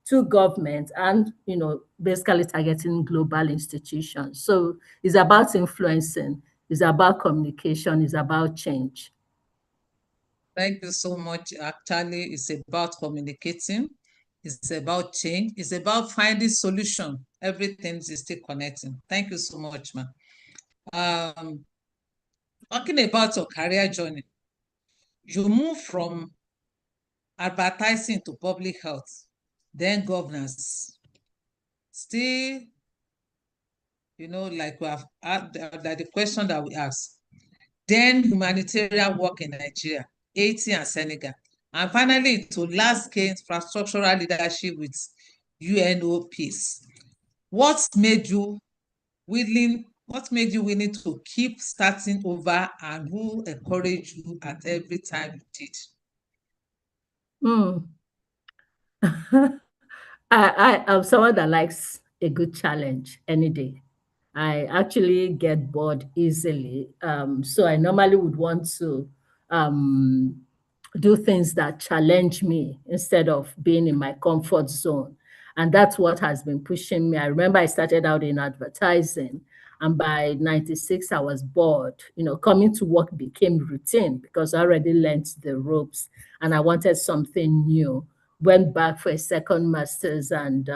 to government and, basically targeting global institutions. So it's about influencing, it's about communication, it's about change. Thank you so much. Actually, it's about communicating. It's about change. It's about finding solution. Everything is still connecting. Thank you so much, ma. Um, Talking about your career journey, you move from advertising to public health, then governance. Still, like we have like the question that we asked. Then humanitarian work in Nigeria, Haiti and Senegal. And finally, to large-scale infrastructural leadership with UNO peace. What made you willing to keep starting over, and who encouraged you at every time you did? Hmm. I am someone that likes a good challenge any day. I actually get bored easily. So I normally would want to um, do things that challenge me instead of being in my comfort zone. And that's what has been pushing me. I remember I started out in advertising, and by 96, I was bored. Coming to work became routine because I already learned the ropes and I wanted something new. Went back for a second master's and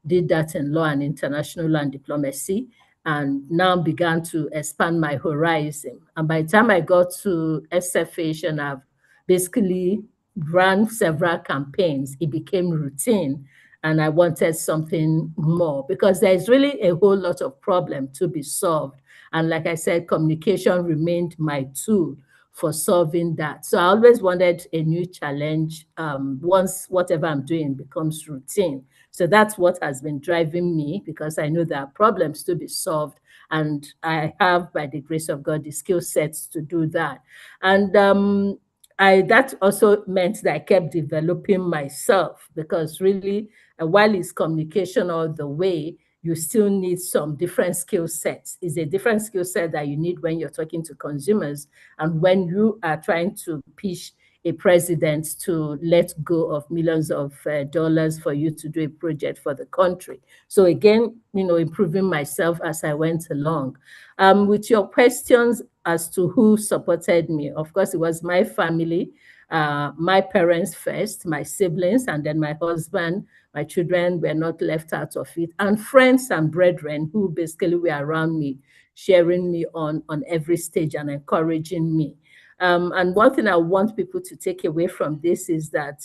did that in law and international law and diplomacy, and now began to expand my horizon. And by the time I got to SFH and I've basically ran several campaigns, it became routine. And I wanted something more because there's really a whole lot of problem to be solved. And like I said, communication remained my tool for solving that. So I always wanted a new challenge once whatever I'm doing becomes routine. So that's what has been driving me because I know there are problems to be solved. And I have, by the grace of God, the skill sets to do that. And that also meant that I kept developing myself because really, while it's communication all the way, you still need some different skill sets. It's a different skill set that you need when you're talking to consumers and when you are trying to pitch a president to let go of millions of dollars for you to do a project for the country. So again, improving myself as I went along. With your questions as to who supported me, of course, it was my family, my parents first, my siblings, and then my husband. My children were not left out of it, and friends and brethren who basically were around me, cheering me on every stage and encouraging me. And one thing I want people to take away from this is that,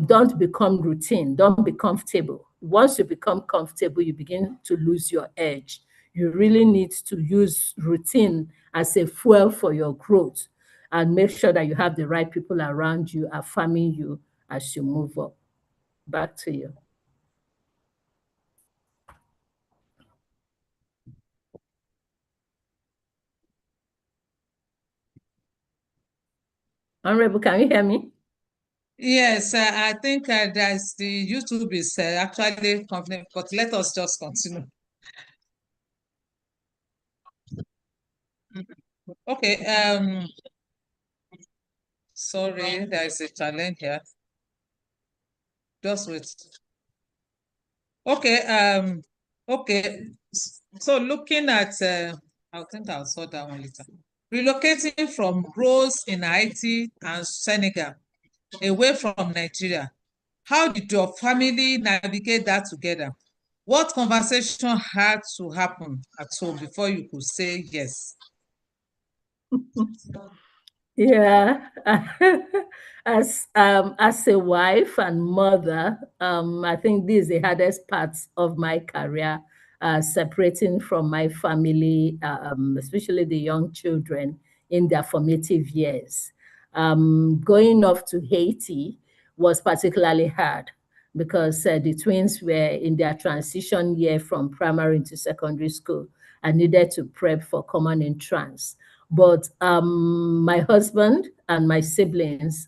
don't become routine, don't be comfortable. Once you become comfortable, you begin to lose your edge. You really need to use routine as a fuel for your growth and make sure that you have the right people around you affirming you as you move up. Back to you. Honorable, can you hear me? Yes, I think there's the YouTube is actually confident, but let us just continue. Okay. Sorry, there is a challenge here. Just wait. Okay. Okay. So looking at, I think I'll sort that one later. Relocating from roles in Haiti and Senegal away from Nigeria, how did your family navigate that together? What conversation had to happen at home before you could say yes? Yeah, as a wife and mother, I think this is the hardest part of my career, separating from my family, especially the young children in their formative years. Going off to Haiti was particularly hard because the twins were in their transition year from primary into secondary school and needed to prep for common entrance. But my husband and my siblings